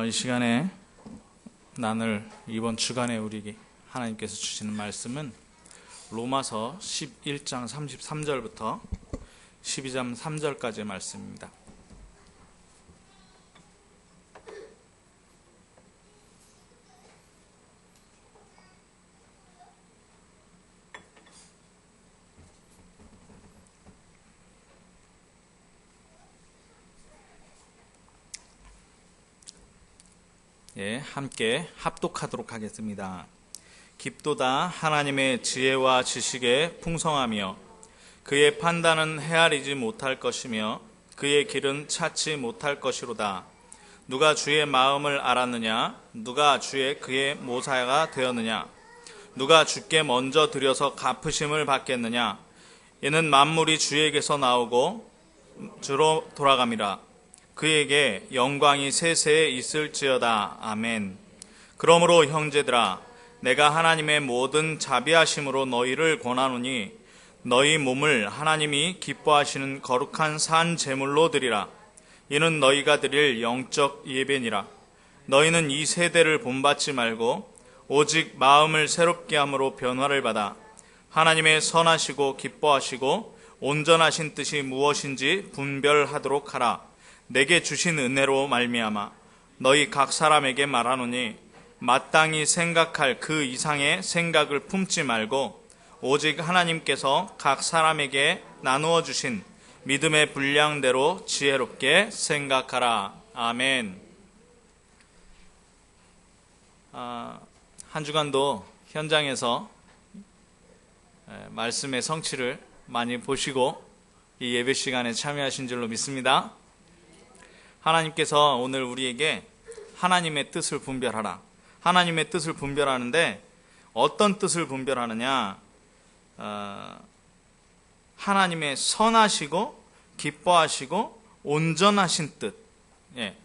이 시간에 나눌 이번 주간에 우리에게 하나님께서 주시는 말씀은 로마서 11장 33절부터 12장 3절까지의 말씀입니다. 함께 합독하도록 하겠습니다. 깊도다 하나님의 지혜와 지식에 풍성하며 그의 판단은 헤아리지 못할 것이며 그의 길은 찾지 못할 것이로다. 누가 주의 마음을 알았느냐? 누가 주의 그의 모사가 되었느냐? 누가 주께 먼저 드려서 갚으심을 받겠느냐? 이는 만물이 주에게서 나오고 주로 돌아감이라. 그에게 영광이 세세에 있을지어다. 아멘. 그러므로 형제들아, 내가 하나님의 모든 자비하심으로 너희를 권하노니 너희 몸을 하나님이 기뻐하시는 거룩한 산 제물로 드리라. 이는 너희가 드릴 영적 예배니라. 너희는 이 세대를 본받지 말고 오직 마음을 새롭게 함으로 변화를 받아 하나님의 선하시고 기뻐하시고 온전하신 뜻이 무엇인지 분별하도록 하라. 내게 주신 은혜로 말미암아 너희 각 사람에게 말하노니 마땅히 생각할 그 이상의 생각을 품지 말고 오직 하나님께서 각 사람에게 나누어 주신 믿음의 분량대로 지혜롭게 생각하라. 아멘. 한 주간도 현장에서 말씀의 성취를 많이 보시고 이 예배 시간에 참여하신 줄로 믿습니다. 하나님께서 오늘 우리에게 하나님의 뜻을 분별하라. 하나님의 뜻을 분별하는데 어떤 뜻을 분별하느냐? 하나님의 선하시고 기뻐하시고 온전하신 뜻.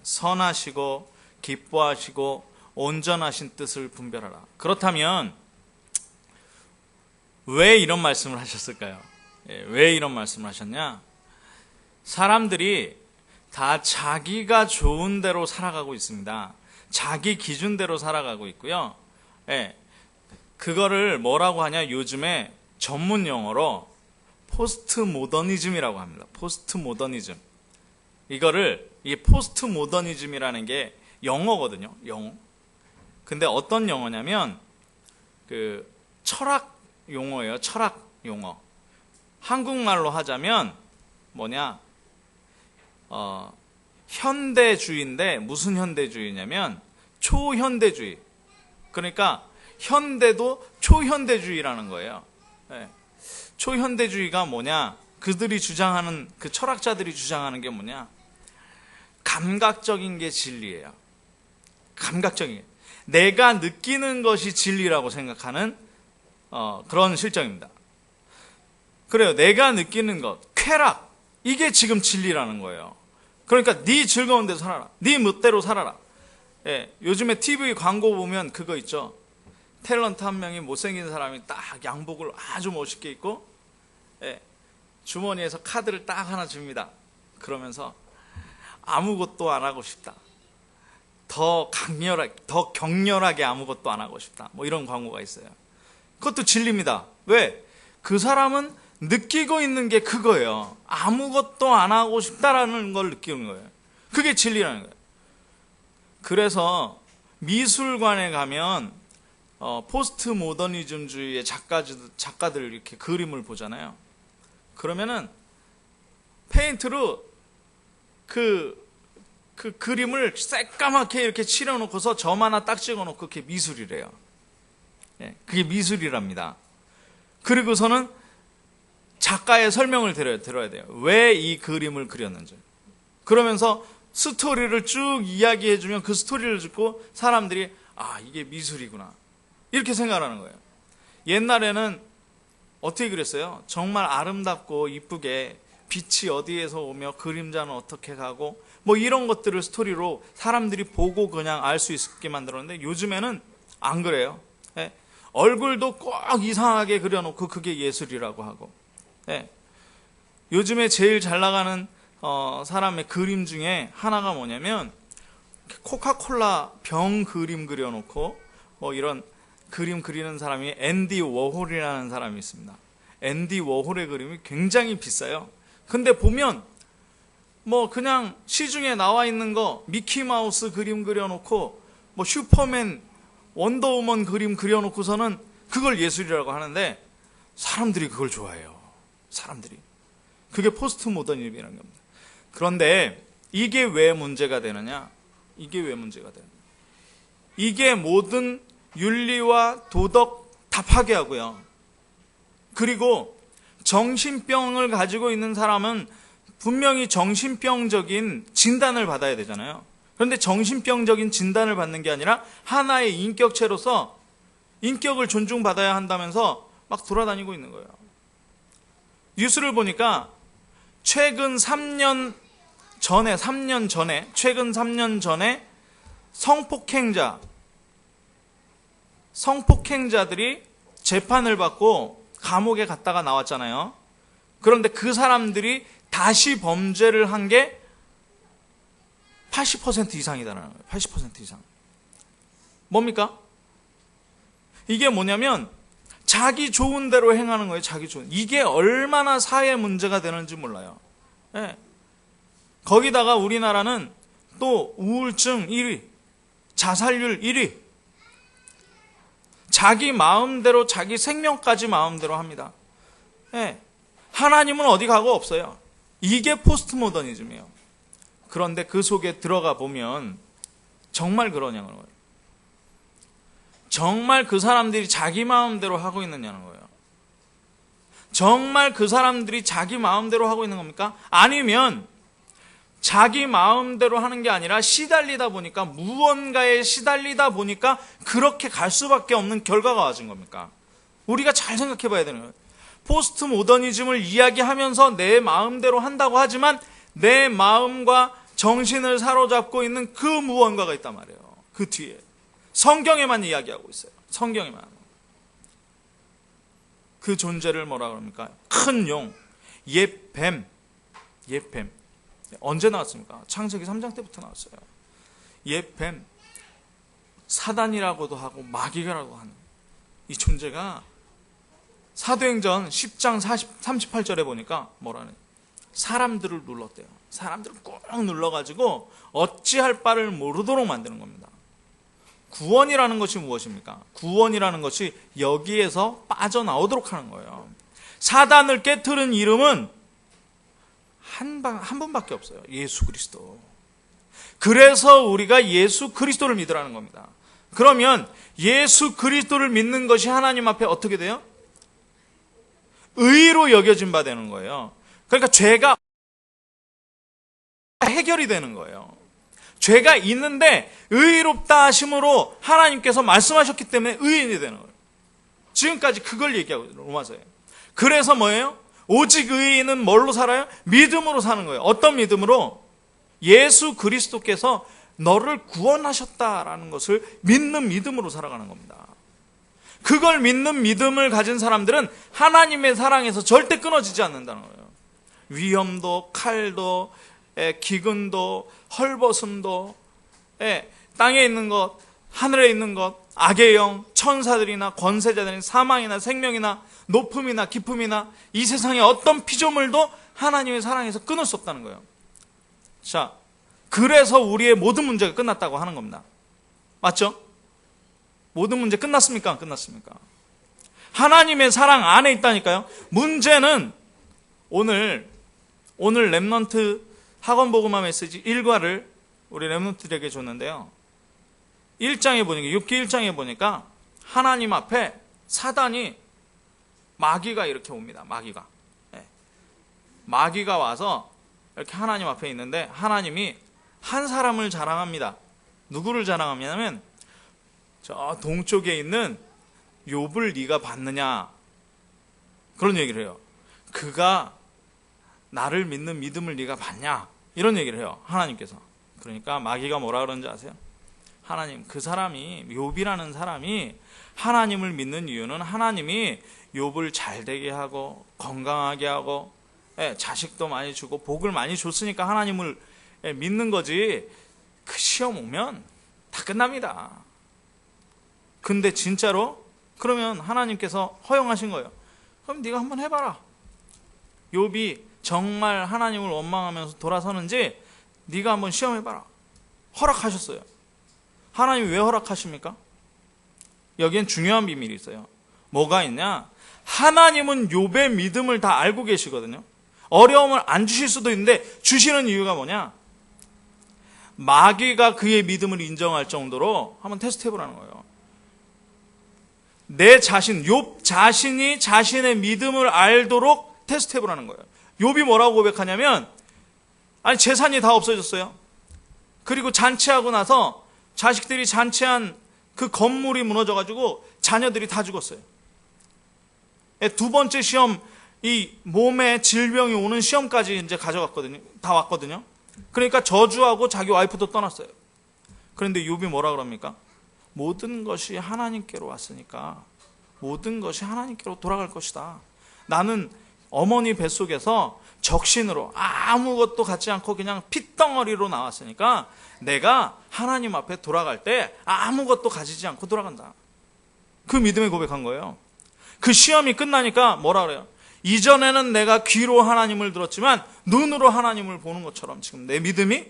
선하시고 기뻐하시고 온전하신 뜻을 분별하라. 그렇다면 왜 이런 말씀을 하셨을까요? 왜 이런 말씀을 하셨냐? 사람들이 다 자기가 좋은 대로 살아가고 있습니다. 자기 기준대로 살아가고 있고요. 그거를 뭐라고 하냐? 요즘에 전문 용어로 포스트 모더니즘이라고 합니다. 포스트 모더니즘. 이 포스트 모더니즘이라는 게 영어거든요. 영어. 근데 어떤 영어냐면 철학 용어예요. 철학 용어. 한국말로 하자면 뭐냐? 현대주의인데 무슨 현대주의냐면 초현대주의. 그러니까 현대도 초현대주의라는 거예요. 초현대주의가 뭐냐? 그들이 주장하는, 그 철학자들이 주장하는 게 뭐냐? 감각적인 게 진리예요. 감각적인 게. 내가 느끼는 것이 진리라고 생각하는 그런 실정입니다. 그래요. 내가 느끼는 것, 쾌락, 이게 지금 진리라는 거예요. 그러니까 네 즐거운 데서 살아라. 네 멋대로 살아라. 요즘에 TV 광고 보면 그거 있죠. 탤런트 한 명이 못생긴 사람이 딱 양복을 아주 멋있게 입고 주머니에서 카드를 딱 하나 줍니다. 그러면서 아무것도 안 하고 싶다. 더 격렬하게 아무것도 안 하고 싶다. 뭐 이런 광고가 있어요. 그것도 진리입니다. 왜? 그 사람은 느끼고 있는 게 그거예요. 아무것도 안 하고 싶다라는 걸 느끼는 거예요. 그게 진리라는 거예요. 그래서 미술관에 가면 포스트 모더니즘주의의 작가들 이렇게 그림을 보잖아요. 그러면은 페인트로 그 그림을 새까맣게 이렇게 칠해놓고서 점 하나 딱 찍어놓고 그게 미술이래요. 그게 미술이랍니다. 그리고서는 작가의 설명을 들어야 돼요. 왜 이 그림을 그렸는지. 그러면서 스토리를 쭉 이야기해주면 그 스토리를 듣고 사람들이 이게 미술이구나. 이렇게 생각하는 거예요. 옛날에는 어떻게 그랬어요? 정말 아름답고 이쁘게 빛이 어디에서 오며 그림자는 어떻게 가고 뭐 이런 것들을 스토리로 사람들이 보고 그냥 알 수 있게 만들었는데 요즘에는 안 그래요. 얼굴도 꼭 이상하게 그려놓고 그게 예술이라고 하고. 요즘에 제일 잘 나가는 사람의 그림 중에 하나가 뭐냐면 코카콜라 병 그림 그려놓고 뭐 이런 그림 그리는 사람이 앤디 워홀이라는 사람이 있습니다. 앤디 워홀의 그림이 굉장히 비싸요. 근데 보면 뭐 그냥 시중에 나와 있는 거 미키마우스 그림 그려놓고 뭐 슈퍼맨 원더우먼 그림 그려놓고서는 그걸 예술이라고 하는데 사람들이 그걸 좋아해요. 사람들이. 그게 포스트 모더니즘이라는 겁니다. 그런데 이게 왜 문제가 되느냐? 이게 왜 문제가 되느냐? 이게 모든 윤리와 도덕 다 파괴하고요. 그리고 정신병을 가지고 있는 사람은 분명히 정신병적인 진단을 받아야 되잖아요. 그런데 정신병적인 진단을 받는 게 아니라 하나의 인격체로서 인격을 존중받아야 한다면서 막 돌아다니고 있는 거예요. 뉴스를 보니까 최근 3년 전에 성폭행자들이 재판을 받고 감옥에 갔다가 나왔잖아요. 그런데 그 사람들이 다시 범죄를 한 게 80% 이상이다라는 거예요. 80% 이상. 뭡니까? 이게 뭐냐면 자기 좋은 대로 행하는 거예요. 자기 좋은. 이게 얼마나 사회 문제가 되는지 몰라요. 네. 거기다가 우리나라는 또 우울증 1위, 자살률 1위. 자기 마음대로 자기 생명까지 마음대로 합니다. 네. 하나님은 어디 가고 없어요. 이게 포스트 모더니즘이에요. 그런데 그 속에 들어가 보면 정말 그러냐는 거예요. 정말 그 사람들이 자기 마음대로 하고 있느냐는 거예요. 정말 그 사람들이 자기 마음대로 하고 있는 겁니까? 아니면 자기 마음대로 하는 게 아니라 시달리다 보니까, 무언가에 시달리다 보니까 그렇게 갈 수밖에 없는 결과가 와진 겁니까? 우리가 잘 생각해 봐야 되는 거예요. 포스트 모더니즘을 이야기하면서 내 마음대로 한다고 하지만 내 마음과 정신을 사로잡고 있는 그 무언가가 있단 말이에요. 그 뒤에. 성경에만 이야기하고 있어요. 성경에만. 그 존재를 뭐라 그럽니까? 큰 용, 옛 뱀. 언제 나왔습니까? 창세기 3장 때부터 나왔어요. 옛 뱀, 사단이라고도 하고 마귀가라고 하는 이 존재가 사도행전 10장 38절에 보니까 뭐라는, 사람들을 눌렀대요. 사람들을 꾹 눌러가지고 어찌할 바를 모르도록 만드는 겁니다. 구원이라는 것이 무엇입니까? 구원이라는 것이 여기에서 빠져나오도록 하는 거예요. 사단을 깨트린 이름은 한 분밖에 없어요. 예수 그리스도. 그래서 우리가 예수 그리스도를 믿으라는 겁니다. 그러면 예수 그리스도를 믿는 것이 하나님 앞에 어떻게 돼요? 의로 여겨진 바 되는 거예요. 그러니까 죄가 해결이 되는 거예요. 죄가 있는데 의롭다 하심으로 하나님께서 말씀하셨기 때문에 의인이 되는 거예요. 지금까지 그걸 얘기하고 있어요. 로마서에. 그래서 뭐예요? 오직 의인은 뭘로 살아요? 믿음으로 사는 거예요. 어떤 믿음으로? 예수 그리스도께서 너를 구원하셨다라는 것을 믿는 믿음으로 살아가는 겁니다. 그걸 믿는 믿음을 가진 사람들은 하나님의 사랑에서 절대 끊어지지 않는다는 거예요. 위험도, 칼도, 기근도, 헐벗음도, 땅에 있는 것, 하늘에 있는 것, 악의 영, 천사들이나 권세자들이나 사망이나 생명이나 높음이나 깊음이나 이 세상의 어떤 피조물도 하나님의 사랑에서 끊을 수 없다는 거예요. 자, 그래서 우리의 모든 문제가 끝났다고 하는 겁니다. 맞죠? 모든 문제 끝났습니까? 안 끝났습니까? 하나님의 사랑 안에 있다니까요. 문제는 오늘 렘넌트 학원 복음화 메시지 1과를 우리 렘넌트들에게 줬는데요. 1장에 보니까, 6기 1장에 보니까 하나님 앞에 사단이, 마귀가 이렇게 옵니다. 마귀가 와서 이렇게 하나님 앞에 있는데 하나님이 한 사람을 자랑합니다. 누구를 자랑하냐면 저 동쪽에 있는 욥을 네가 봤느냐, 그런 얘기를 해요. 그가 나를 믿는 믿음을 네가 봤냐, 이런 얘기를 해요. 하나님께서. 그러니까 마귀가 뭐라 그러는지 아세요? 하나님, 그 사람이, 욥이라는 사람이 하나님을 믿는 이유는 하나님이 욥을 잘되게 하고 건강하게 하고 자식도 많이 주고 복을 많이 줬으니까 하나님을 믿는 거지, 그 시험 오면 다 끝납니다. 근데 진짜로 그러면 하나님께서 허용하신 거예요. 그럼 네가 한번 해봐라. 욥이 정말 하나님을 원망하면서 돌아서는지 네가 한번 시험해봐라. 허락하셨어요. 하나님이 왜 허락하십니까? 여기엔 중요한 비밀이 있어요. 뭐가 있냐? 하나님은 욥의 믿음을 다 알고 계시거든요. 어려움을 안 주실 수도 있는데 주시는 이유가 뭐냐? 마귀가 그의 믿음을 인정할 정도로 한번 테스트 해보라는 거예요. 내 자신, 욥 자신이 자신의 믿음을 알도록 테스트 해보라는 거예요. 욥이 뭐라고 고백하냐면, 아니 재산이 다 없어졌어요. 그리고 잔치하고 나서 자식들이 잔치한 그 건물이 무너져가지고 자녀들이 다 죽었어요. 두 번째 시험, 이 몸에 질병이 오는 시험까지 이제 가져갔거든요. 다 왔거든요. 그러니까 저주하고 자기 와이프도 떠났어요. 그런데 욥이 뭐라 그럽니까? 모든 것이 하나님께로 왔으니까 모든 것이 하나님께로 돌아갈 것이다. 나는 어머니 뱃속에서 적신으로 아무것도 갖지 않고 그냥 핏덩어리로 나왔으니까 내가 하나님 앞에 돌아갈 때 아무것도 가지지 않고 돌아간다. 그 믿음의 고백한 거예요. 그 시험이 끝나니까 뭐라 그래요? 이전에는 내가 귀로 하나님을 들었지만 눈으로 하나님을 보는 것처럼 지금 내 믿음이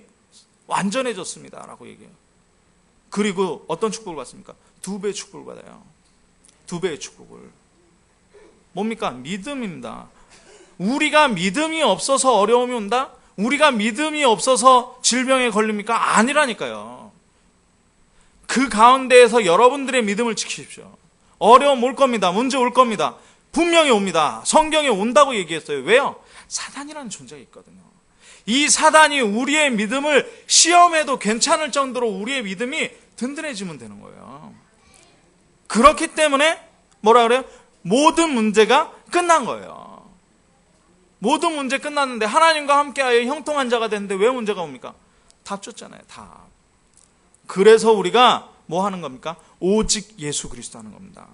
완전해졌습니다 라고 얘기해요. 그리고 어떤 축복을 받습니까? 2배의 축복을 받아요. 2배의 축복을. 뭡니까? 믿음입니다. 우리가 믿음이 없어서 어려움이 온다? 우리가 믿음이 없어서 질병에 걸립니까? 아니라니까요. 그 가운데에서 여러분들의 믿음을 지키십시오. 어려움 올 겁니다. 문제 올 겁니다. 분명히 옵니다. 성경에 온다고 얘기했어요. 왜요? 사단이라는 존재가 있거든요. 이 사단이 우리의 믿음을 시험해도 괜찮을 정도로 우리의 믿음이 든든해지면 되는 거예요. 그렇기 때문에 뭐라 그래요? 모든 문제가 끝난 거예요. 모든 문제 끝났는데 하나님과 함께하여 형통한 자가 됐는데 왜 문제가 옵니까? 답 줬잖아요. 답. 그래서 우리가 뭐 하는 겁니까? 오직 예수 그리스도 하는 겁니다.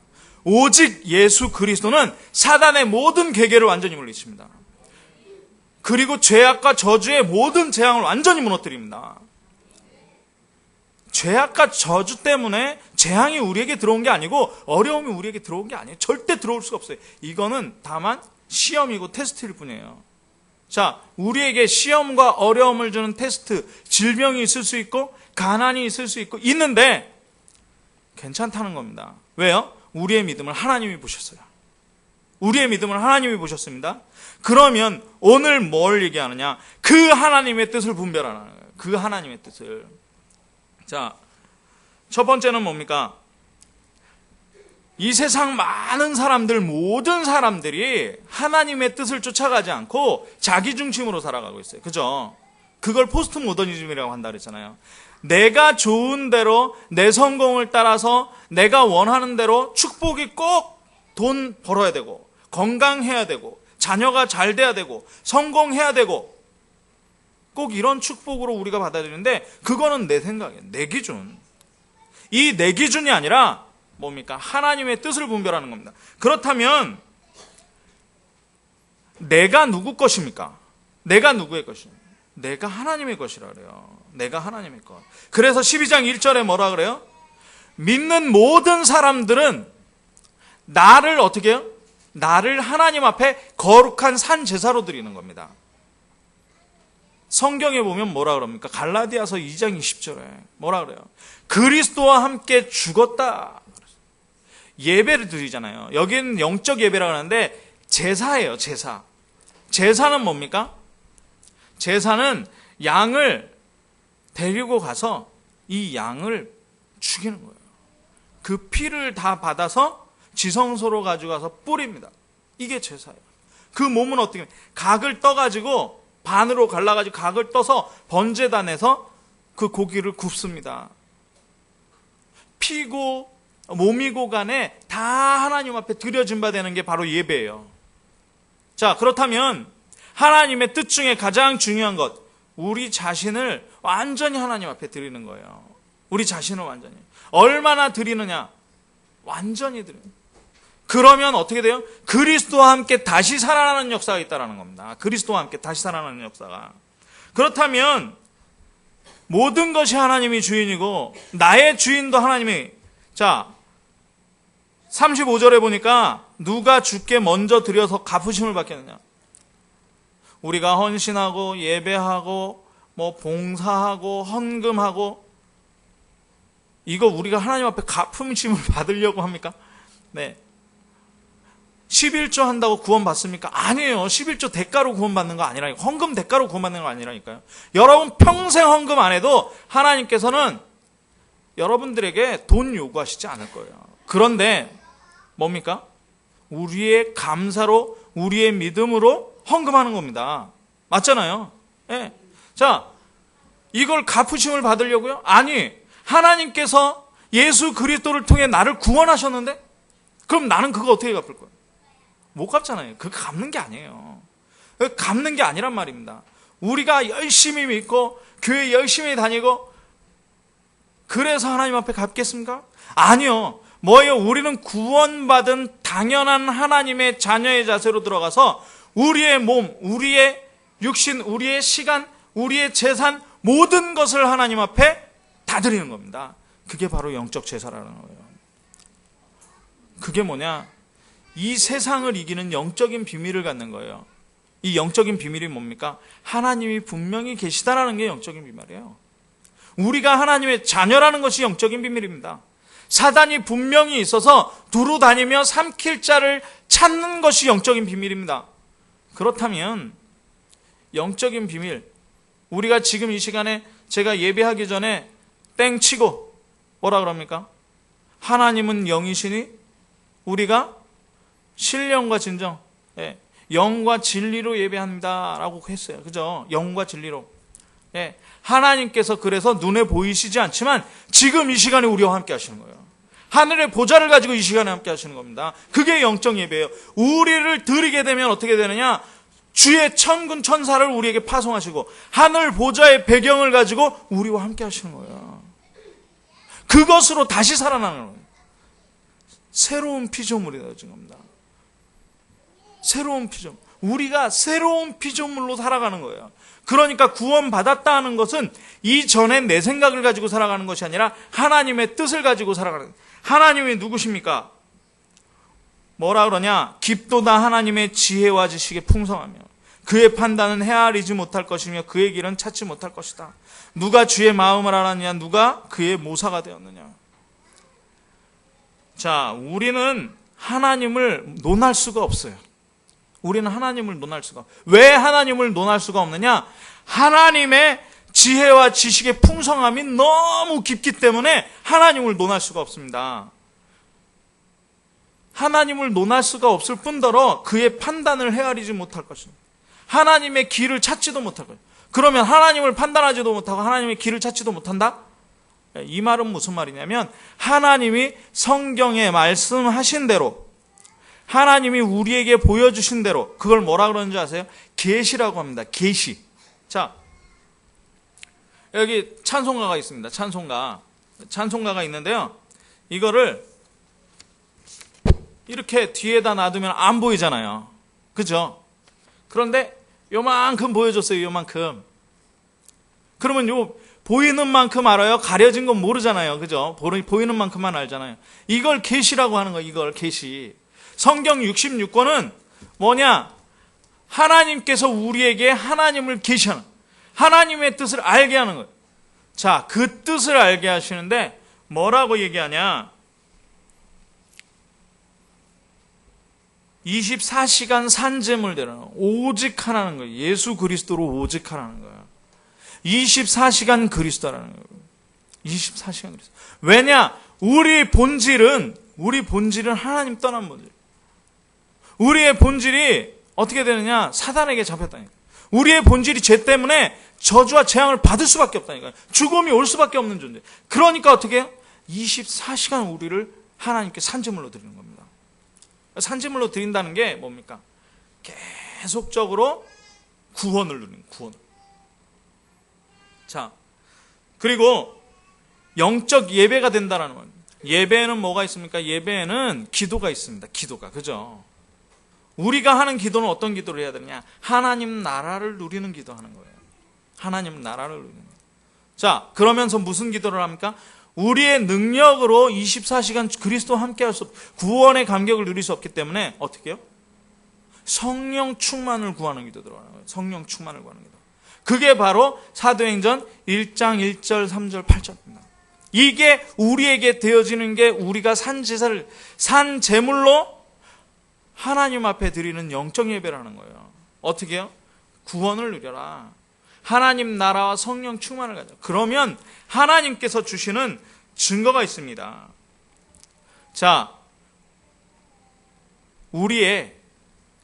오직 예수 그리스도는 사단의 모든 계계를 완전히 물리칩니다. 그리고 죄악과 저주의 모든 재앙을 완전히 무너뜨립니다. 죄악과 저주 때문에 재앙이 우리에게 들어온 게 아니고 어려움이 우리에게 들어온 게 아니에요. 절대 들어올 수가 없어요. 이거는 다만 시험이고 테스트일 뿐이에요. 자, 우리에게 시험과 어려움을 주는 테스트, 질병이 있을 수 있고 가난이 있을 수 있고 있는데 괜찮다는 겁니다. 왜요? 우리의 믿음을 하나님이 보셨어요. 우리의 믿음을 하나님이 보셨습니다. 그러면 오늘 뭘 얘기하느냐? 그 하나님의 뜻을 분별하는 거예요. 그 하나님의 뜻을. 자, 첫 번째는 뭡니까? 이 세상 많은 사람들, 모든 사람들이 하나님의 뜻을 쫓아가지 않고 자기 중심으로 살아가고 있어요. 그죠? 그걸 포스트 모더니즘이라고 한다 그랬잖아요. 내가 좋은 대로 내 성공을 따라서 내가 원하는 대로 축복이 꼭 돈 벌어야 되고 건강해야 되고 자녀가 잘 돼야 되고 성공해야 되고 꼭 이런 축복으로 우리가 받아들이는데 그거는 내 생각이에요. 내 기준. 이 내 기준이 아니라 뭡니까? 하나님의 뜻을 분별하는 겁니다. 그렇다면 내가 누구 것입니까? 내가 누구의 것입니까? 내가 하나님의 것이라 그래요. 내가 하나님의 것. 그래서 12장 1절에 뭐라 그래요? 믿는 모든 사람들은 나를 어떻게 해요? 나를 하나님 앞에 거룩한 산 제사로 드리는 겁니다. 성경에 보면 뭐라 그럽니까? 갈라디아서 2장 20절에 뭐라 그래요? 그리스도와 함께 죽었다. 예배를 드리잖아요. 여기는 영적 예배라고 하는데 제사예요. 제사. 제사는 뭡니까? 제사는 양을 데리고 가서 이 양을 죽이는 거예요. 그 피를 다 받아서 지성소로 가져가서 뿌립니다. 이게 제사예요. 그 몸은 어떻게 해요? 각을 떠가지고 반으로 갈라가지고 각을 떠서 번제단에서 그 고기를 굽습니다. 피고 몸이고 간에 다 하나님 앞에 드려진 바 되는 게 바로 예배예요. 자, 그렇다면 하나님의 뜻 중에 가장 중요한 것, 우리 자신을 완전히 하나님 앞에 드리는 거예요. 우리 자신을 완전히. 얼마나 드리느냐? 완전히 드려요. 그러면 어떻게 돼요? 그리스도와 함께 다시 살아나는 역사가 있다는 겁니다. 그리스도와 함께 다시 살아나는 역사가. 그렇다면 모든 것이 하나님이 주인이고 나의 주인도 하나님이. 자, 35절에 보니까 누가 주께 먼저 드려서 갚으심을 받겠느냐. 우리가 헌신하고 예배하고 뭐 봉사하고 헌금하고 이거 우리가 하나님 앞에 갚으심을 받으려고 합니까? 네. 11조 한다고 구원 받습니까? 아니에요. 11조 대가로 구원 받는 거 아니라니까요. 헌금 대가로 구원 받는 거 아니라니까요. 여러분 평생 헌금 안 해도 하나님께서는 여러분들에게 돈 요구하시지 않을 거예요. 그런데 뭡니까? 우리의 감사로, 우리의 믿음으로 헌금하는 겁니다. 맞잖아요. 네. 자, 이걸 갚으심을 받으려고요? 아니, 하나님께서 예수 그리스도를 통해 나를 구원하셨는데 그럼 나는 그거 어떻게 갚을 거예요? 못 갚잖아요. 그거 갚는 게 아니에요. 그거 갚는 게 아니란 말입니다. 우리가 열심히 믿고 교회 열심히 다니고 그래서 하나님 앞에 갚겠습니까? 아니요. 뭐예요? 우리는 구원받은 당연한 하나님의 자녀의 자세로 들어가서 우리의 몸, 우리의 육신, 우리의 시간, 우리의 재산 모든 것을 하나님 앞에 다 드리는 겁니다. 그게 바로 영적 제사라는 거예요. 그게 뭐냐? 이 세상을 이기는 영적인 비밀을 갖는 거예요. 이 영적인 비밀이 뭡니까? 하나님이 분명히 계시다라는 게 영적인 비밀이에요. 우리가 하나님의 자녀라는 것이 영적인 비밀입니다. 사단이 분명히 있어서 두루 다니며 삼킬 자를 찾는 것이 영적인 비밀입니다. 그렇다면 영적인 비밀, 우리가 지금 이 시간에 제가 예배하기 전에 땡 치고 뭐라 그럽니까? 하나님은 영이시니 우리가 신령과 진정, 영과 진리로 예배합니다 라고 했어요. 그죠? 영과 진리로. 하나님께서 그래서 눈에 보이시지 않지만 지금 이 시간에 우리와 함께 하시는 거예요. 하늘의 보좌를 가지고 이 시간에 함께 하시는 겁니다. 그게 영적 예배예요. 우리를 드리게 되면 어떻게 되느냐? 주의 천군 천사를 우리에게 파송하시고 하늘 보좌의 배경을 가지고 우리와 함께 하시는 거예요. 그것으로 다시 살아나는 거예요. 새로운 피조물이 되어진 겁니다. 새로운 피조물. 우리가 새로운 피조물로 살아가는 거예요. 그러니까 구원받았다 하는 것은 이전에 내 생각을 가지고 살아가는 것이 아니라 하나님의 뜻을 가지고 살아가는 거예요. 하나님이 누구십니까? 뭐라 그러냐? 깊도다 하나님의 지혜와 지식에 풍성하며 그의 판단은 헤아리지 못할 것이며 그의 길은 찾지 못할 것이다. 누가 주의 마음을 알았느냐? 누가 그의 모사가 되었느냐? 자, 우리는 하나님을 논할 수가 없어요. 우리는 하나님을 논할 수가 없어요. 왜 하나님을 논할 수가 없느냐? 하나님의 지혜와 지식의 풍성함이 너무 깊기 때문에 하나님을 논할 수가 없습니다. 하나님을 논할 수가 없을 뿐더러 그의 판단을 헤아리지 못할 것입니다. 하나님의 길을 찾지도 못할 것입니다. 그러면 하나님을 판단하지도 못하고 하나님의 길을 찾지도 못한다? 이 말은 무슨 말이냐면 하나님이 성경에 말씀하신 대로 하나님이 우리에게 보여주신 대로 그걸 뭐라 그러는지 아세요? 계시라고 합니다. 계시. 자, 여기 찬송가가 있습니다. 찬송가가 있는데요. 이거를 이렇게 뒤에다 놔두면 안 보이잖아요. 그죠? 그런데 요만큼 보여줬어요. 요만큼. 그러면 요 보이는 만큼 알아요? 가려진 건 모르잖아요. 그죠? 보이는 만큼만 알잖아요. 이걸 계시라고 하는 거예요. 이걸 계시. 성경 66권은 뭐냐? 하나님께서 우리에게 하나님을 계시하는, 하나님의 뜻을 알게 하는 거예요. 자, 그 뜻을 알게 하시는데 뭐라고 얘기하냐? 24시간 산재물 되는 오직 하나는 거예요. 예수 그리스도로 오직 하라는 거예요. 24시간 그리스도라는 거예요. 24시간 그리스도. 왜냐? 우리 본질은 하나님 떠난 본질. 우리의 본질이 어떻게 되느냐? 사단에게 잡혔다니까. 우리의 본질이 죄 때문에 저주와 재앙을 받을 수밖에 없다니까요. 죽음이 올 수밖에 없는 존재. 그러니까 어떻게 해요? 24시간 우리를 하나님께 산재물로 드리는 겁니다. 산재물로 드린다는 게 뭡니까? 계속적으로 구원을 누리는 구원. 자, 그리고 영적 예배가 된다는 거예요. 예배에는 뭐가 있습니까? 예배에는 기도가 있습니다. 기도가. 그죠? 우리가 하는 기도는 어떤 기도를 해야 되느냐? 하나님 나라를 누리는 기도하는 거예요. 하나님 나라를 누리는 거예요. 자, 그러면서 무슨 기도를 합니까? 우리의 능력으로 24시간 그리스도와 함께할 수 구원의 감격을 누릴 수 없기 때문에 어떻게 해요? 성령 충만을 구하는 기도 들어가는 거예요. 성령 충만을 구하는 기도. 그게 바로 사도행전 1장 1절 3절 8절입니다. 이게 우리에게 되어지는 게 우리가 산 제사를 산 제물로 하나님 앞에 드리는 영적 예배라는 거예요. 어떻게 해요? 구원을 누려라. 하나님 나라와 성령 충만을 가져. 그러면 하나님께서 주시는 증거가 있습니다. 자, 우리의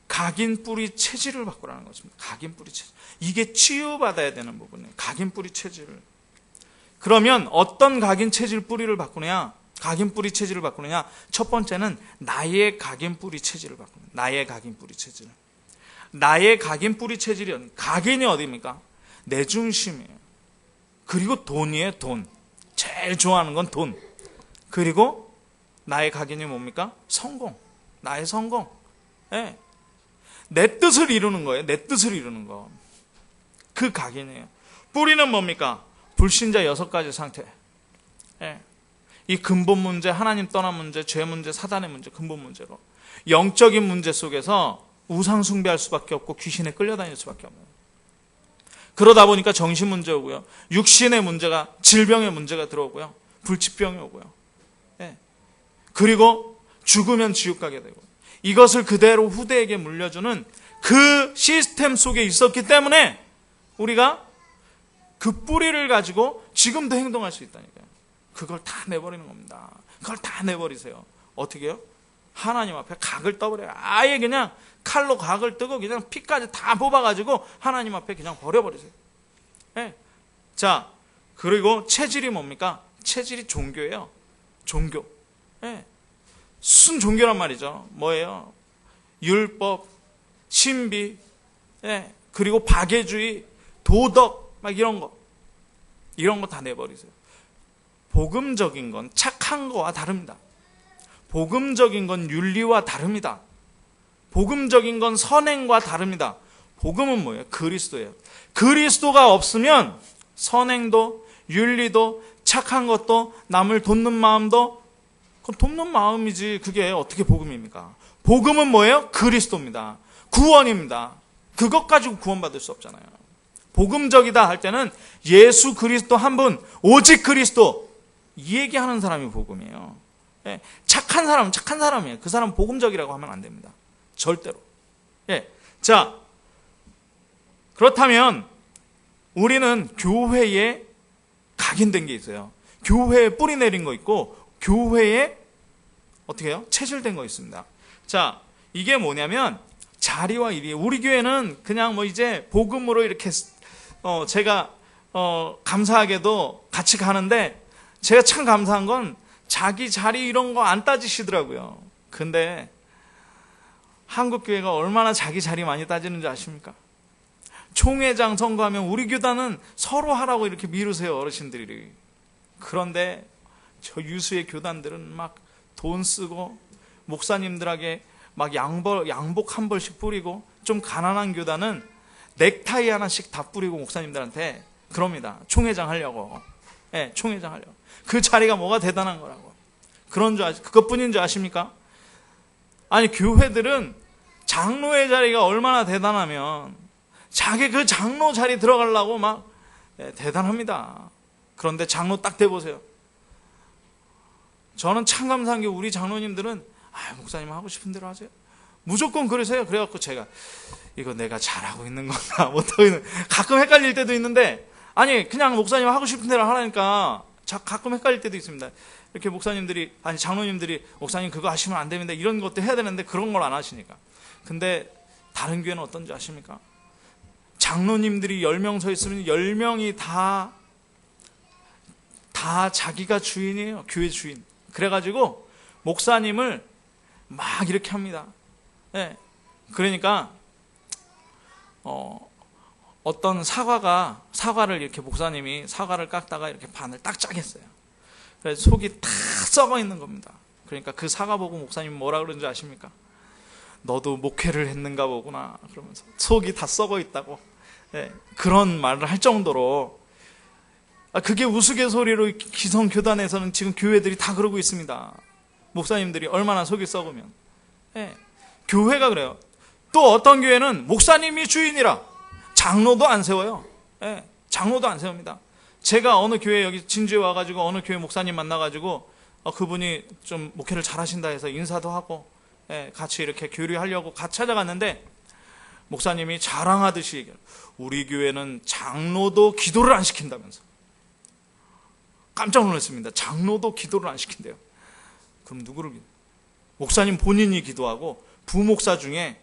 각인 뿌리 체질을 바꾸라는 것입니다. 각인 뿌리 체질. 이게 치유받아야 되는 부분이에요. 각인 뿌리 체질을. 그러면 어떤 각인 체질 뿌리를 바꾸느냐? 각인 뿌리 체질을 바꾸느냐? 첫 번째는 나의 각인 뿌리 체질을 바꾸는. 나의 각인 뿌리 체질. 나의 각인 뿌리 체질이 각인이 어디입니까? 내 중심이에요. 그리고 돈이에요. 돈. 제일 좋아하는 건 돈. 그리고 나의 각인이 뭡니까? 성공. 나의 성공. 네. 내 뜻을 이루는 거예요. 내 뜻을 이루는 거. 그 각인이에요. 뿌리는 뭡니까? 불신자 6가지 상태. 네. 이 근본 문제, 하나님 떠난 문제, 죄 문제, 사단의 문제, 근본 문제로 영적인 문제 속에서 우상 숭배할 수밖에 없고 귀신에 끌려다닐 수밖에 없는. 그러다 보니까 정신 문제 오고요. 육신의 문제가, 질병의 문제가 들어오고요. 불치병이 오고요. 네. 그리고 죽으면 지옥 가게 되고. 이것을 그대로 후대에게 물려주는 그 시스템 속에 있었기 때문에 우리가 그 뿌리를 가지고 지금도 행동할 수 있다니까요. 그걸 다 내버리는 겁니다. 그걸 다 내버리세요. 어떻게 해요? 하나님 앞에 각을 떠버려요. 아예 그냥 칼로 각을 뜨고 그냥 피까지 다 뽑아가지고 하나님 앞에 그냥 버려버리세요. 네. 자, 그리고 체질이 뭡니까? 체질이 종교예요. 종교. 네. 순 종교란 말이죠. 뭐예요? 율법, 신비, 네. 그리고 박애주의, 도덕, 막 이런 거 다 내버리세요. 복음적인 건 착한 거와 다릅니다. 복음적인 건 윤리와 다릅니다. 복음적인 건 선행과 다릅니다. 복음은 뭐예요? 그리스도예요. 그리스도가 없으면 선행도, 윤리도, 착한 것도, 남을 돕는 마음도, 그건 돕는 마음이지 그게 어떻게 복음입니까? 복음은 뭐예요? 그리스도입니다. 구원입니다. 그것 가지고 구원받을 수 없잖아요. 복음적이다 할 때는 예수 그리스도 한 분, 오직 그리스도, 이 얘기하는 사람이 복음이에요. 예, 착한 사람은 착한 사람이에요. 그 사람 복음적이라고 하면 안 됩니다. 절대로. 예, 자, 그렇다면 우리는 교회에 각인된 게 있어요. 교회에 뿌리 내린 거 있고 교회에 어떻게 해요? 체질된 거 있습니다. 자, 이게 뭐냐면 자리와 일이에요. 우리 교회는 그냥 뭐 이제 복음으로 이렇게 제가 감사하게도 같이 가는데 제가 참 감사한 건 자기 자리 이런 거 안 따지시더라고요. 근데 한국 교회가 얼마나 자기 자리 많이 따지는지 아십니까? 총회장 선거하면 우리 교단은 서로 하라고 이렇게 미루세요, 어르신들이. 그런데 저 유수의 교단들은 막 돈 쓰고 목사님들에게 막 양복 한 벌씩 뿌리고, 좀 가난한 교단은 넥타이 하나씩 다 뿌리고 목사님들한테 그럽니다. 총회장 하려고. 예, 총회장 하려고. 그 자리가 뭐가 대단한 거라고. 그것뿐인 줄 아십니까? 아니, 교회들은 장로의 자리가 얼마나 대단하면 자기 그 장로 자리 들어가려고 막 대단합니다. 그런데 장로 딱 대보세요. 저는 참 감사한 게 우리 장로님들은 목사님 하고 싶은 대로 하세요. 무조건 그러세요. 그래갖고 제가 이거 내가 잘하고 있는 건가 못하고 있는, 가끔 헷갈릴 때도 있는데, 아니 그냥 목사님 하고 싶은 대로 하라니까 가끔 헷갈릴 때도 있습니다. 이렇게 목사님들이, 아니 장로님들이 목사님 그거 하시면 안 됩니다 이런 것도 해야 되는데 그런 걸 안 하시니까. 근데 다른 교회는 어떤지 아십니까? 장로님들이 10명 서 있으면 10명이 다 자기가 주인이에요. 교회 주인. 그래가지고 목사님을 막 이렇게 합니다. 네. 그러니까 어떤 사과를 이렇게 목사님이 사과를 깎다가 이렇게 반을 딱 짜겠어요. 그래서 속이 다 썩어 있는 겁니다. 그러니까 그 사과 보고 목사님이 뭐라 그러는지 아십니까? 너도 목회를 했는가 보구나 그러면서 속이 다 썩어 있다고. 네. 그런 말을 할 정도로 그게 우스갯소리로 기성교단에서는 지금 교회들이 다 그러고 있습니다. 목사님들이 얼마나 속이 썩으면. 예, 교회가 그래요. 또 어떤 교회는 목사님이 주인이라 장로도 안 세워요. 예, 장로도 안 세웁니다. 제가 어느 교회 여기 진주에 와가지고 어느 교회 목사님 만나가지고 그분이 좀 목회를 잘하신다 해서 인사도 하고, 예, 같이 이렇게 교류하려고 같이 찾아갔는데 목사님이 자랑하듯이 얘기해요. 우리 교회는 장로도 기도를 안 시킨다면서. 깜짝 놀랐습니다. 장로도 기도를 안 시킨대요. 그럼 누구를 목사님 본인이 기도하고 부목사 중에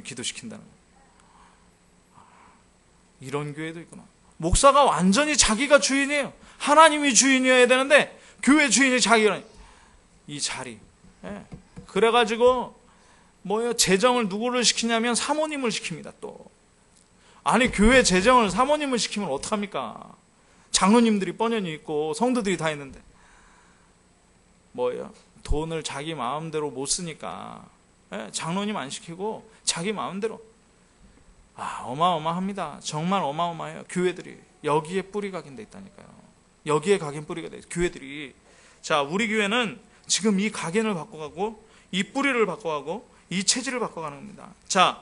기도시킨다는 거예요. 이런 교회도 있구나. 목사가 완전히 자기가 주인이에요. 하나님이 주인이어야 되는데 교회 주인이 자기가. 이 자리. 예. 그래가지고 재정을 누구를 시키냐면 사모님을 시킵니다. 또 아니 교회 재정을 사모님을 시키면 어떡합니까? 장로님들이 뻔연히 있고 성도들이 다 있는데 돈을 자기 마음대로 못 쓰니까, 예, 장로님 안 시키고 자기 마음대로. 어마어마합니다. 정말 어마어마해요. 교회들이 여기에 뿌리가 각인 돼 있다니까요. 여기에 각인 뿌리가 돼 있어요. 교회들이. 자, 우리 교회는 지금 이 각인을 바꿔가고 이 뿌리를 바꿔가고 이 체질을 바꿔가는 겁니다. 자,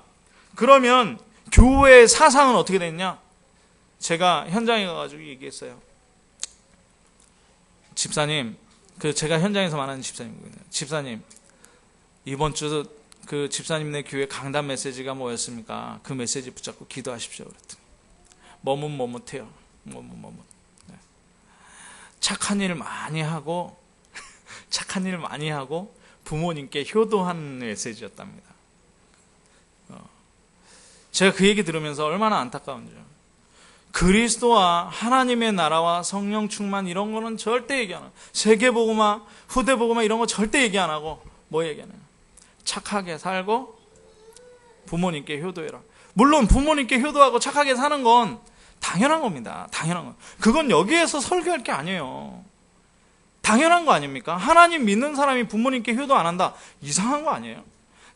그러면 교회의 사상은 어떻게 됐냐? 제가 현장에 가가지고 얘기했어요. 집사님, 제가 현장에서 말하는 집사님이거든요. 집사님, 이번 주 그 집사님네 교회 강단 메시지가 뭐였습니까? 그 메시지 붙잡고 기도하십시오. 그랬더니 머뭇머뭇해요. 머뭇머뭇. 네. 착한 일 많이 하고 부모님께 효도하는 메시지였답니다. 제가 그 얘기 들으면서 얼마나 안타까운지요. 그리스도와 하나님의 나라와 성령 충만 이런 거는 절대 얘기 안 하고, 세계복음화, 후대복음화 이런 거 절대 얘기 안 하고 뭐 얘기하냐? 착하게 살고 부모님께 효도해라. 물론 부모님께 효도하고 착하게 사는 건 당연한 겁니다. 당연한 거. 그건 여기에서 설교할 게 아니에요. 당연한 거 아닙니까? 하나님 믿는 사람이 부모님께 효도 안 한다. 이상한 거 아니에요?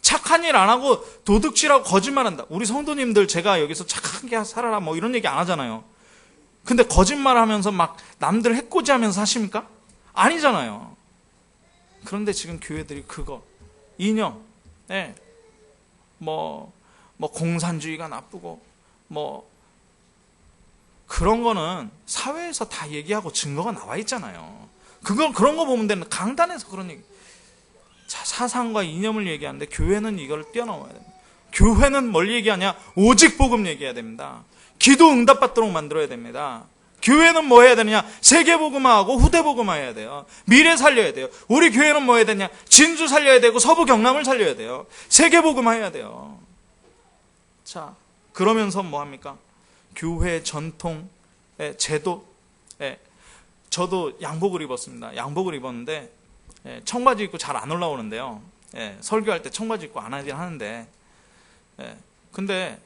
착한 일 안 하고 도둑질하고 거짓말한다. 우리 성도님들 제가 여기서 착하게 살아라 뭐 이런 얘기 안 하잖아요. 근데 거짓말하면서 막 남들 해코지하면서 사십니까? 아니잖아요. 그런데 지금 교회들이 그거 이념, 예, 공산주의가 나쁘고 그런 거는 사회에서 다 얘기하고 증거가 나와 있잖아요. 그런 거 보면 되는, 강단에서 그런 얘기. 자, 사상과 이념을 얘기하는데 교회는 이걸 뛰어넘어야 됩니다. 교회는 뭘 얘기하냐? 오직 복음 얘기해야 됩니다. 기도 응답받도록 만들어야 됩니다. 교회는 뭐 해야 되느냐? 세계복음화하고 후대복음화 해야 돼요. 미래 살려야 돼요. 우리 교회는 뭐 해야 되냐? 진주 살려야 되고 서부 경남을 살려야 돼요. 세계복음화 해야 돼요. 자, 그러면서 뭐 합니까? 교회 전통, 제도. 저도 양복을 입었습니다. 양복을 입었는데 청바지 입고 잘 안 올라오는데요. 설교할 때 청바지 입고 안 하긴 하는데, 근데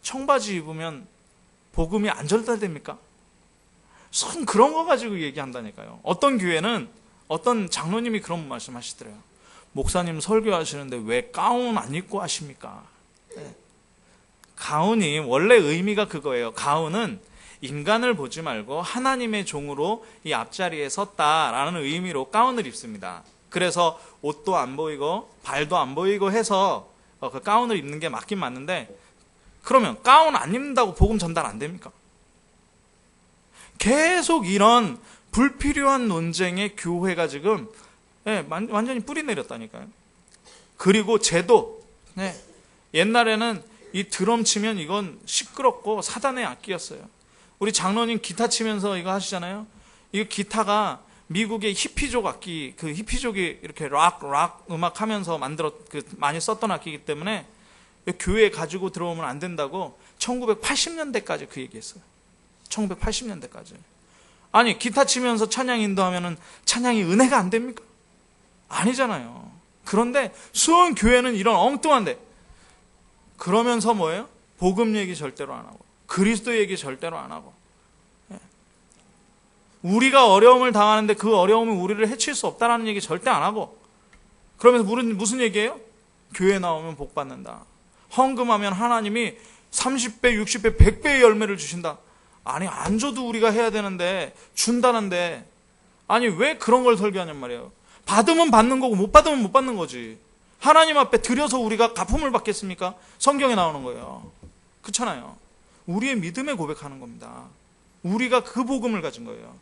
청바지 입으면 복음이 안 전달됩니까? 손 그런 거 가지고 얘기한다니까요. 어떤 교회는 어떤 장로님이 그런 말씀 하시더래요. 목사님 설교하시는데 왜 가운 안 입고 하십니까? 가운이 원래 의미가 그거예요. 가운은 인간을 보지 말고 하나님의 종으로 이 앞자리에 섰다라는 의미로 가운을 입습니다. 그래서 옷도 안 보이고 발도 안 보이고 해서 그 가운을 입는 게 맞긴 맞는데, 그러면 가운 안 입는다고 복음 전달 안 됩니까? 계속 이런 불필요한 논쟁에 교회가 지금 완전히 뿌리 내렸다니까요. 그리고 제도, 옛날에는 이 드럼 치면 이건 시끄럽고 사단의 악기였어요. 우리 장로님 기타 치면서 이거 하시잖아요. 이 기타가 미국의 히피족 악기, 그 히피족이 이렇게 락 음악 하면서 많이 썼던 악기이기 때문에 교회에 가지고 들어오면 안 된다고 1980년대까지 그 얘기했어요. 1980년대까지. 아니, 기타 치면서 찬양 인도하면은 찬양이 은혜가 안 됩니까? 아니잖아요. 그런데 수원 교회는 이런 엉뚱한데, 그러면서 뭐예요? 복음 얘기 절대로 안 하고, 그리스도 얘기 절대로 안 하고, 우리가 어려움을 당하는데 그 어려움이 우리를 해칠 수 없다라는 얘기 절대 안 하고, 그러면서 무슨 얘기예요? 교회 나오면 복 받는다. 헌금하면 하나님이 30배, 60배, 100배의 열매를 주신다. 아니 안 줘도 우리가 해야 되는데 준다는데 아니 왜 그런 걸 설교하냔 말이에요. 받으면 받는 거고 못 받으면 못 받는 거지. 하나님 앞에 드려서 우리가 갚음을 받겠습니까? 성경에 나오는 거예요. 그렇잖아요. 우리의 믿음에 고백하는 겁니다. 우리가 그 복음을 가진 거예요.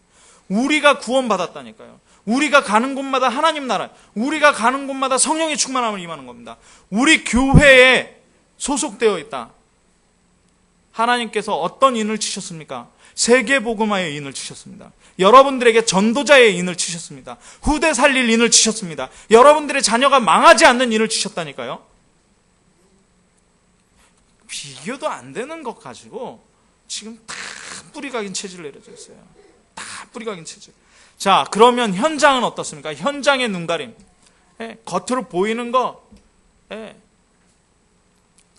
우리가 구원받았다니까요. 우리가 가는 곳마다 하나님 나라, 우리가 가는 곳마다 성령의 충만함을 임하는 겁니다. 우리 교회에 소속되어 있다. 하나님께서 어떤 인을 치셨습니까? 세계복음화의 인을 치셨습니다. 여러분들에게 전도자의 인을 치셨습니다. 후대 살릴 인을 치셨습니다. 여러분들의 자녀가 망하지 않는 인을 치셨다니까요. 비교도 안 되는 것 가지고 지금 다 뿌리 각인 체질을 내려져 있어요. 다 뿌리 각인 체질. 자, 그러면 현장은 어떻습니까? 현장의 눈가림. 겉으로 보이는 거.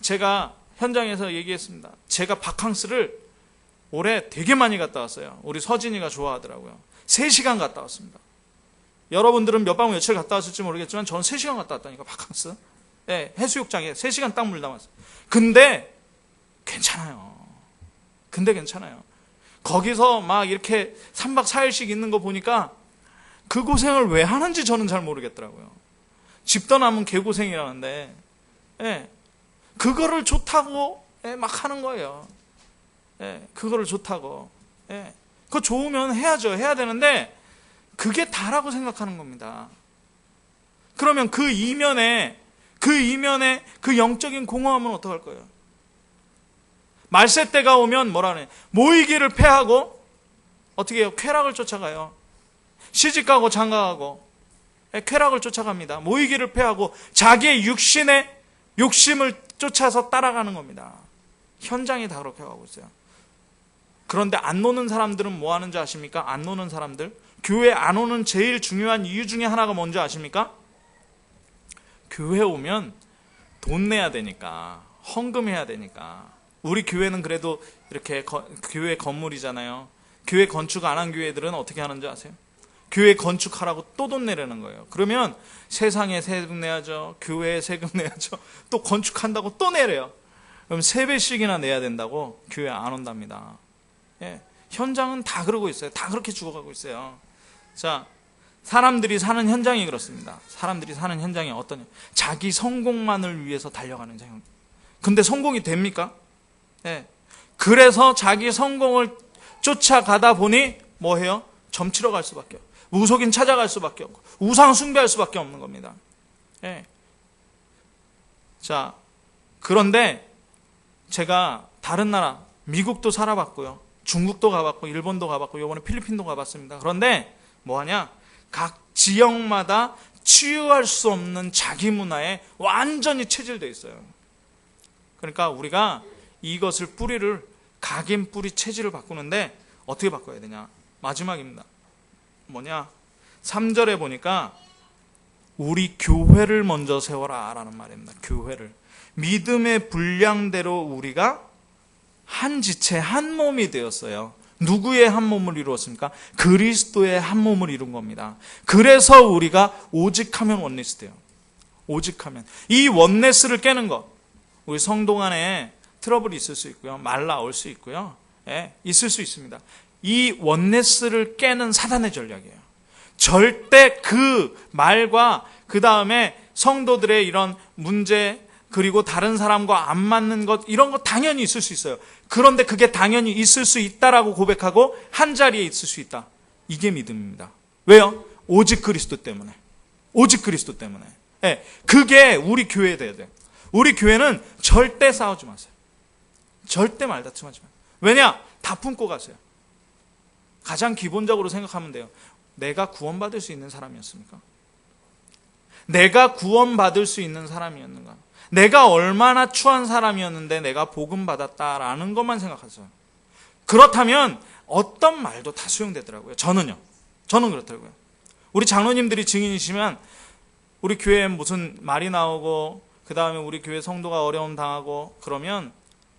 제가 현장에서 얘기했습니다. 제가 바캉스를 올해 되게 많이 갔다 왔어요. 우리 서진이가 좋아하더라고요. 3시간 갔다 왔습니다. 여러분들은 몇 박 며칠 갔다 왔을지 모르겠지만 저는 3시간 갔다 왔다니까, 바캉스. 해수욕장에 3시간 딱 물 담았어요. 근데 괜찮아요. 거기서 막 이렇게 3박 4일씩 있는 거 보니까 그 고생을 왜 하는지 저는 잘 모르겠더라고요. 집 떠나면 개고생이라는데, 그거를 좋다고 막 하는 거예요. 그거를 좋다고. 그거 좋으면 해야죠. 해야 되는데 그게 다라고 생각하는 겁니다. 그러면 그 이면에 그 영적인 공허함은 어떡할 거예요? 말세 때가 오면 뭐라네? 모이기를 패하고 어떻게 해요? 쾌락을 쫓아가요. 시집가고 장가가고 쾌락을 쫓아갑니다. 모이기를 패하고 자기의 육신의 욕심을 쫓아서 따라가는 겁니다. 현장이 다 그렇게 가고 있어요. 그런데 안 노는 사람들은 뭐 하는 줄 아십니까? 안 노는 사람들, 교회 안 오는 제일 중요한 이유 중에 하나가 뭔지 아십니까? 교회 오면 돈 내야 되니까, 헌금해야 되니까. 우리 교회는 그래도 이렇게 교회 건물이잖아요. 교회 건축 안 한 교회들은 어떻게 하는지 아세요? 교회 건축하라고 또 돈 내라는 거예요. 그러면 세상에 세금 내야죠. 교회에 세금 내야죠. 또 건축한다고 또 내래요. 그럼 3배씩이나 내야 된다고 교회 안 온답니다. 현장은 다 그러고 있어요. 다 그렇게 죽어가고 있어요. 자, 사람들이 사는 현장이 그렇습니다. 사람들이 사는 현장이 어떠냐? 자기 성공만을 위해서 달려가는 현장. 근데 성공이 됩니까? 그래서 자기 성공을 쫓아가다 보니 뭐 해요? 점치러 갈 수밖에 없고, 무속인 찾아갈 수밖에 없고, 우상 숭배할 수밖에 없는 겁니다. 자, 그런데 제가 다른 나라, 미국도 살아봤고요, 중국도 가봤고, 일본도 가봤고, 이번에 필리핀도 가봤습니다. 그런데 뭐하냐? 각 지역마다 치유할 수 없는 자기 문화에 완전히 체질되어 있어요. 그러니까 우리가 이것을 뿌리를, 각인 뿌리 체질을 바꾸는데 어떻게 바꿔야 되냐? 마지막입니다. 뭐냐? 3절에 보니까 우리 교회를 먼저 세워라 라는 말입니다. 교회를. 믿음의 분량대로 우리가 한 지체, 한 몸이 되었어요. 누구의 한 몸을 이루었습니까? 그리스도의 한 몸을 이룬 겁니다. 그래서 우리가 오직하면 원리스트예요. 오직하면. 이 원네스를 깨는 것. 우리 성도 간에 트러블이 있을 수 있고요. 말 나올 수 있고요. 있을 수 있습니다. 이 원네스를 깨는 사단의 전략이에요. 절대 그 말과 그 다음에 성도들의 이런 문제, 그리고 다른 사람과 안 맞는 것, 이런 거 당연히 있을 수 있어요. 그런데 그게 당연히 있을 수 있다라고 고백하고 한 자리에 있을 수 있다. 이게 믿음입니다. 왜요? 오직 그리스도 때문에. 오직 그리스도 때문에. 그게 우리 교회에 돼야 돼요. 우리 교회는 절대 싸우지 마세요. 절대 말다툼하지 마세요. 왜냐? 다 품고 가세요. 가장 기본적으로 생각하면 돼요. 내가 구원받을 수 있는 사람이었습니까? 내가 구원받을 수 있는 사람이었는가? 내가 얼마나 추한 사람이었는데 내가 복음 받았다라는 것만 생각하세요. 그렇다면 어떤 말도 다 수용되더라고요. 저는 그렇더라고요. 우리 장로님들이 증인이시면 우리 교회에 무슨 말이 나오고 그 다음에 우리 교회 성도가 어려움 당하고 그러면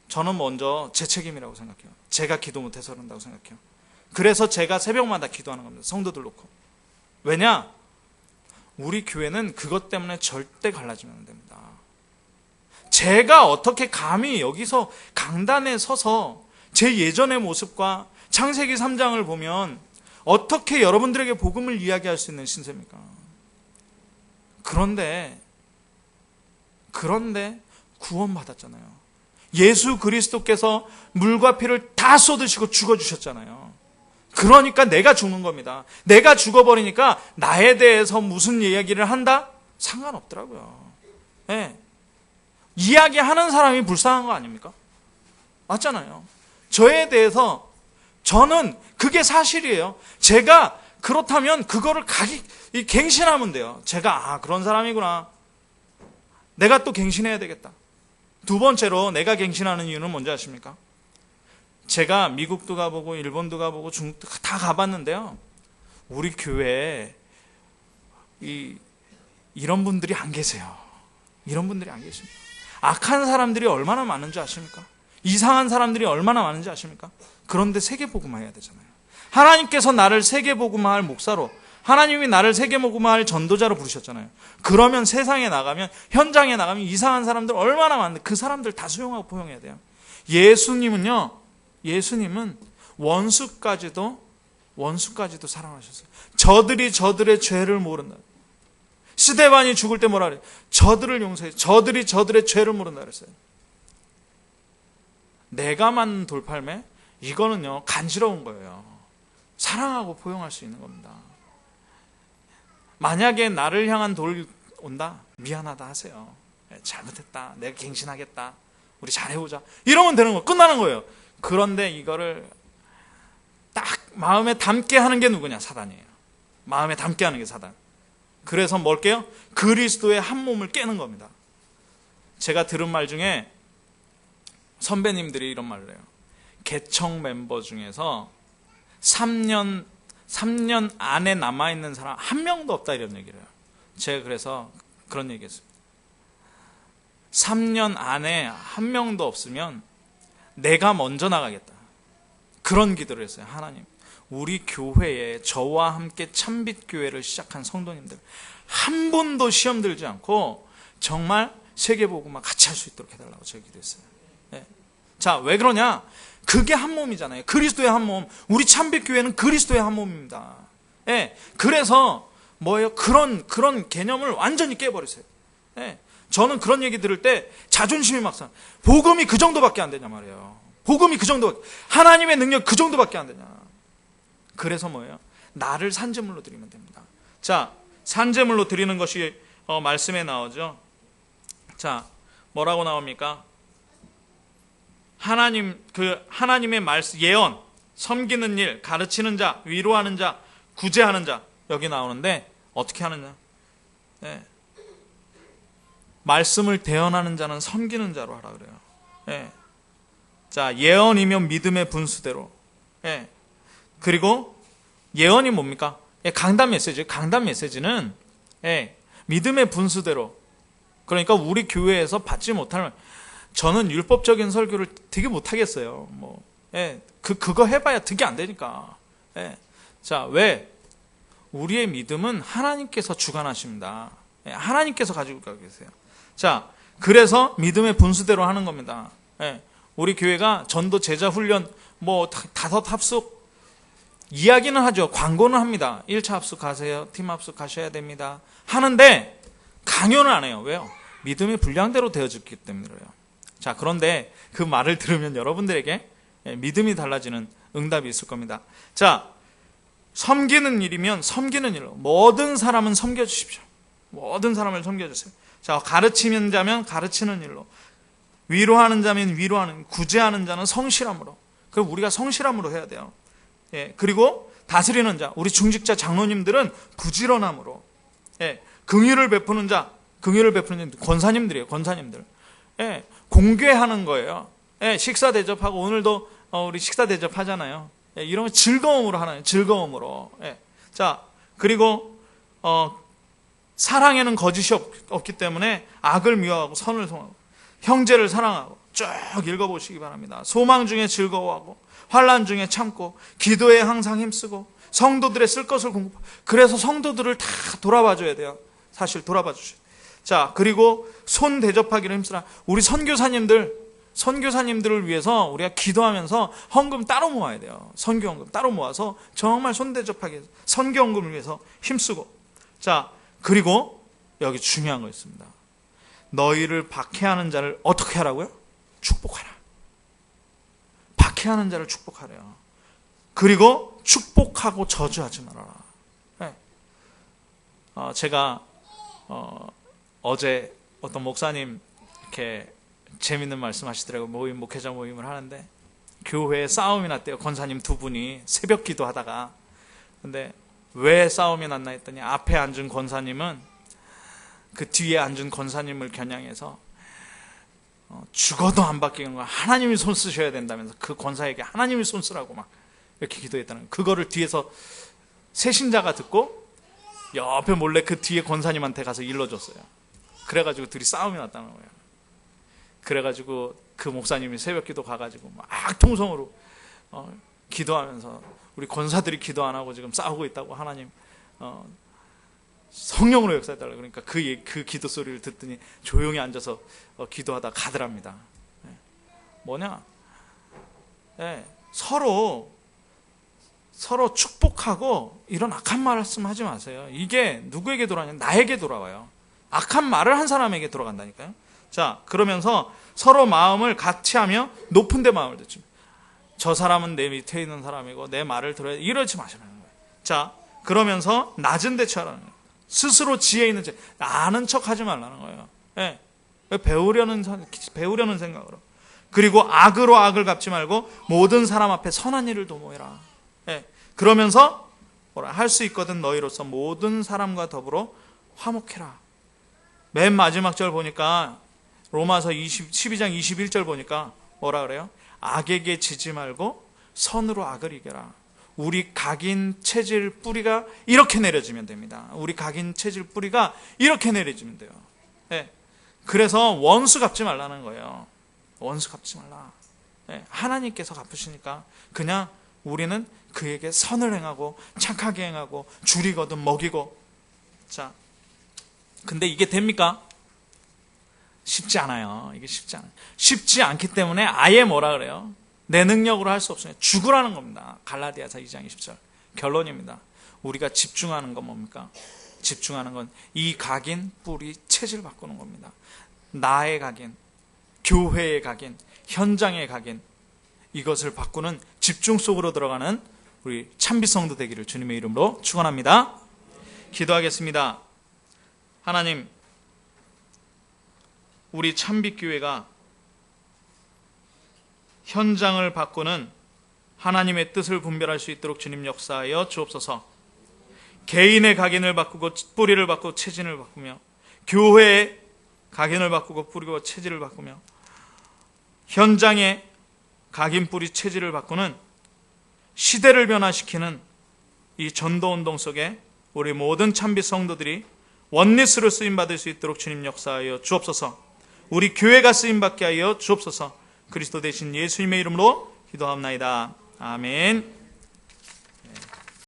저는 먼저 제 책임이라고 생각해요. 제가 기도 못해서 그런다고 생각해요. 그래서 제가 새벽마다 기도하는 겁니다. 성도들 놓고. 왜냐? 우리 교회는 그것 때문에 절대 갈라지면 안 됩니다. 제가 어떻게 감히 여기서 강단에 서서 제 예전의 모습과 창세기 3장을 보면 어떻게 여러분들에게 복음을 이야기할 수 있는 신세입니까? 그런데 구원받았잖아요. 예수 그리스도께서 물과 피를 다 쏟으시고 죽어주셨잖아요. 그러니까 내가 죽는 겁니다. 내가 죽어버리니까 나에 대해서 무슨 이야기를 한다? 상관없더라고요. 네. 이야기하는 사람이 불쌍한 거 아닙니까? 맞잖아요. 저에 대해서 저는 그게 사실이에요. 제가 그렇다면 그거를 갱신하면 돼요. 제가 그런 사람이구나. 내가 또 갱신해야 되겠다. 두 번째로 내가 갱신하는 이유는 뭔지 아십니까? 제가 미국도 가보고 일본도 가보고 중국도 다 가봤는데요. 우리 교회에 이런 분들이 안 계세요. 이런 분들이 안 계십니다. 악한 사람들이 얼마나 많은지 아십니까? 이상한 사람들이 얼마나 많은지 아십니까? 그런데 세계복음화 해야 되잖아요. 하나님께서 나를 세계복음화 할 목사로, 하나님이 나를 세계복음화 할 전도자로 부르셨잖아요. 그러면 세상에 나가면, 현장에 나가면 이상한 사람들 얼마나 많은데 그 사람들 다 수용하고 포용해야 돼요. 예수님은 원수까지도 사랑하셨어요. 저들이 저들의 죄를 모른다. 스데반이 죽을 때 뭐라 그래요? 저들을 용서해. 저들이 저들의 죄를 모른다 그랬어요. 내가 만든 돌팔매? 이거는요, 간지러운 거예요. 사랑하고 포용할 수 있는 겁니다. 만약에 나를 향한 돌 온다? 미안하다 하세요. 잘못했다. 내가 갱신하겠다. 우리 잘해보자. 이러면 되는 거예요. 끝나는 거예요. 그런데 이거를 딱 마음에 담게 하는 게 누구냐? 사단이에요. 마음에 담게 하는 게 사단. 그래서 뭘게요? 그리스도의 한 몸을 깨는 겁니다. 제가 들은 말 중에 선배님들이 이런 말을 해요. 개청 멤버 중에서 3년 안에 남아있는 사람 한 명도 없다 이런 얘기를 해요. 제가 그래서 그런 얘기 했습니다. 3년 안에 한 명도 없으면 내가 먼저 나가겠다. 그런 기도를 했어요. 하나님, 우리 교회에 저와 함께 참빛교회를 시작한 성도님들 한 번도 시험 들지 않고 정말 세계복음화 같이 할 수 있도록 해달라고 제가 기도했어요. 네. 자, 왜 그러냐? 그게 한 몸이잖아요. 그리스도의 한 몸. 우리 참빛교회는 그리스도의 한 몸입니다. 네. 그래서 뭐예요? 그런 개념을 완전히 깨버리세요. 네. 저는 그런 얘기 들을 때 자존심이 막 상. 복음이 그 정도밖에 안 되냐 말이에요. 복음이 그 정도, 하나님의 능력 그 정도밖에 안 되냐. 그래서 뭐예요? 나를 산제물로 드리면 됩니다. 자, 산제물로 드리는 것이 말씀에 나오죠. 자, 뭐라고 나옵니까? 하나님의 말씀, 예언, 섬기는 일, 가르치는 자, 위로하는 자, 구제하는 자, 여기 나오는데 어떻게 하느냐? 네. 말씀을 대언하는 자는 섬기는 자로 하라 그래요. 네. 자, 예언이면 믿음의 분수대로. 네. 그리고 예언이 뭡니까? 강단 메시지. 강단 메시지는 믿음의 분수대로. 그러니까 우리 교회에서 받지 못할, 저는 율법적인 설교를 되게 못하겠어요. 그거 해봐야 되게 안 되니까. 자, 왜? 우리의 믿음은 하나님께서 주관하십니다. 하나님께서 가지고 계세요. 자, 그래서 믿음의 분수대로 하는 겁니다. 우리 교회가 전도 제자 훈련, 5 합숙, 이야기는 하죠. 광고는 합니다. 1차 합숙 가세요. 팀 합숙 가셔야 됩니다. 하는데 강요는 안 해요. 왜요? 믿음의 분량대로 되어졌기 때문에 그래요. 자, 그런데 그 말을 들으면 여러분들에게 믿음이 달라지는 응답이 있을 겁니다. 자, 섬기는 일이면 섬기는 일로. 모든 사람은 섬겨주십시오. 모든 사람을 섬겨주세요. 자, 가르치는 자면 가르치는 일로. 위로하는 자면 위로하는, 구제하는 자는 성실함으로. 그럼 우리가 성실함으로 해야 돼요. 그리고 다스리는 자, 우리 중직자 장로님들은 부지런함으로. 긍휼을 베푸는 자, 권사님들이에요. 권사님들. 공개하는 거예요. 식사 대접하고, 오늘도 우리 식사 대접하잖아요. 이러면 즐거움으로 하나요. 즐거움으로. 자, 그리고 사랑에는 거짓이 없기 때문에 악을 미워하고 선을 송하고 형제를 사랑하고 쭉 읽어보시기 바랍니다. 소망 중에 즐거워하고 환난 중에 참고 기도에 항상 힘쓰고 성도들의 쓸 것을 공부하고. 그래서 성도들을 다 돌아봐줘야 돼요. 사실 돌아봐 주셔야 돼요. 자, 그리고 손 대접하기를 힘쓰라. 우리 선교사님들 선교사님들을 위해서 우리가 기도하면서 헌금 따로 모아야 돼요. 선교 헌금 따로 모아서 정말 손대접하게 선교 헌금을 위해서 힘쓰고. 자, 그리고 여기 중요한 거 있습니다. 너희를 박해하는 자를 어떻게 하라고요? 축복하라. 박해하는 자를 축복하래요. 그리고 축복하고 저주하지 말아라. 네. 제가 어제 어떤 목사님 이렇게 재밌는 말씀 하시더라고요. 목회자 모임을 하는데 교회에 싸움이 났대요. 권사님 두 분이 새벽 기도하다가. 근데 왜 싸움이 났나 했더니 앞에 앉은 권사님은 그 뒤에 앉은 권사님을 겨냥해서 죽어도 안 바뀌는 거야. 하나님이 손 쓰셔야 된다면서 그 권사에게 하나님이 손 쓰라고 막 이렇게 기도했다는 거예요. 그거를 뒤에서 세신자가 듣고 옆에 몰래 그 뒤에 권사님한테 가서 일러줬어요. 그래가지고 둘이 싸움이 났다는 거예요. 그래가지고 그 목사님이 새벽기도 가가지고 막 통성으로 기도하면서 우리 권사들이 기도 안 하고 지금 싸우고 있다고 하나님 성령으로 역사해달라고. 그러니까 그 기도 소리를 듣더니 조용히 앉아서 기도하다 가더랍니다. 뭐냐? 서로 축복하고 이런 악한 말씀 하지 마세요. 이게 누구에게 돌아가냐? 나에게 돌아와요. 악한 말을 한 사람에게 돌아간다니까요. 자, 그러면서 서로 마음을 같이 하며 높은 데 마음을 듣지. 저 사람은 내 밑에 있는 사람이고 내 말을 들어야 이러지 마시라는 거예요. 자, 그러면서 낮은 데 처하라는 거예요. 스스로 지혜 있는 척, 아는 척 하지 말라는 거예요. 예. 배우려는 생각으로. 그리고 악으로 악을 갚지 말고 모든 사람 앞에 선한 일을 도모해라. 예. 그러면서 할 수 있거든 너희로서 모든 사람과 더불어 화목해라. 맨 마지막 절 보니까 로마서 12장 21절 보니까 뭐라 그래요? 악에게 지지 말고 선으로 악을 이겨라. 우리 각인 체질 뿌리가 이렇게 내려지면 됩니다. 우리 각인 체질 뿌리가 이렇게 내려지면 돼요. 네. 그래서 원수 갚지 말라는 거예요. 원수 갚지 말라. 네. 하나님께서 갚으시니까 그냥 우리는 그에게 선을 행하고 착하게 행하고 줄이거든 먹이고. 자, 근데 이게 됩니까? 쉽지 않아요. 이게 쉽지 않아요. 쉽지 않기 때문에 아예 뭐라 그래요? 내 능력으로 할 수 없으니 죽으라는 겁니다. 갈라디아서 2장 20절 결론입니다. 우리가 집중하는 건 뭡니까? 집중하는 건 이 각인 뿌리 체질 바꾸는 겁니다. 나의 각인, 교회의 각인, 현장의 각인, 이것을 바꾸는 집중 속으로 들어가는 우리 참비성도 되기를 주님의 이름으로 축원합니다. 기도하겠습니다. 하나님, 우리 참빛교회가 현장을 바꾸는 하나님의 뜻을 분별할 수 있도록 주님 역사하여 주옵소서. 개인의 각인을 바꾸고 뿌리를 바꾸고 체질을 바꾸며, 교회의 각인을 바꾸고 뿌리고 체질을 바꾸며, 현장의 각인 뿌리 체질을 바꾸는 시대를 변화시키는 이 전도운동 속에 우리 모든 참빛 성도들이 원리스로 쓰임받을 수 있도록 주님 역사하여 주옵소서. 우리 교회가 쓰임받게 하여 주옵소서. 그리스도 대신 예수님의 이름으로 기도합나이다. 아멘.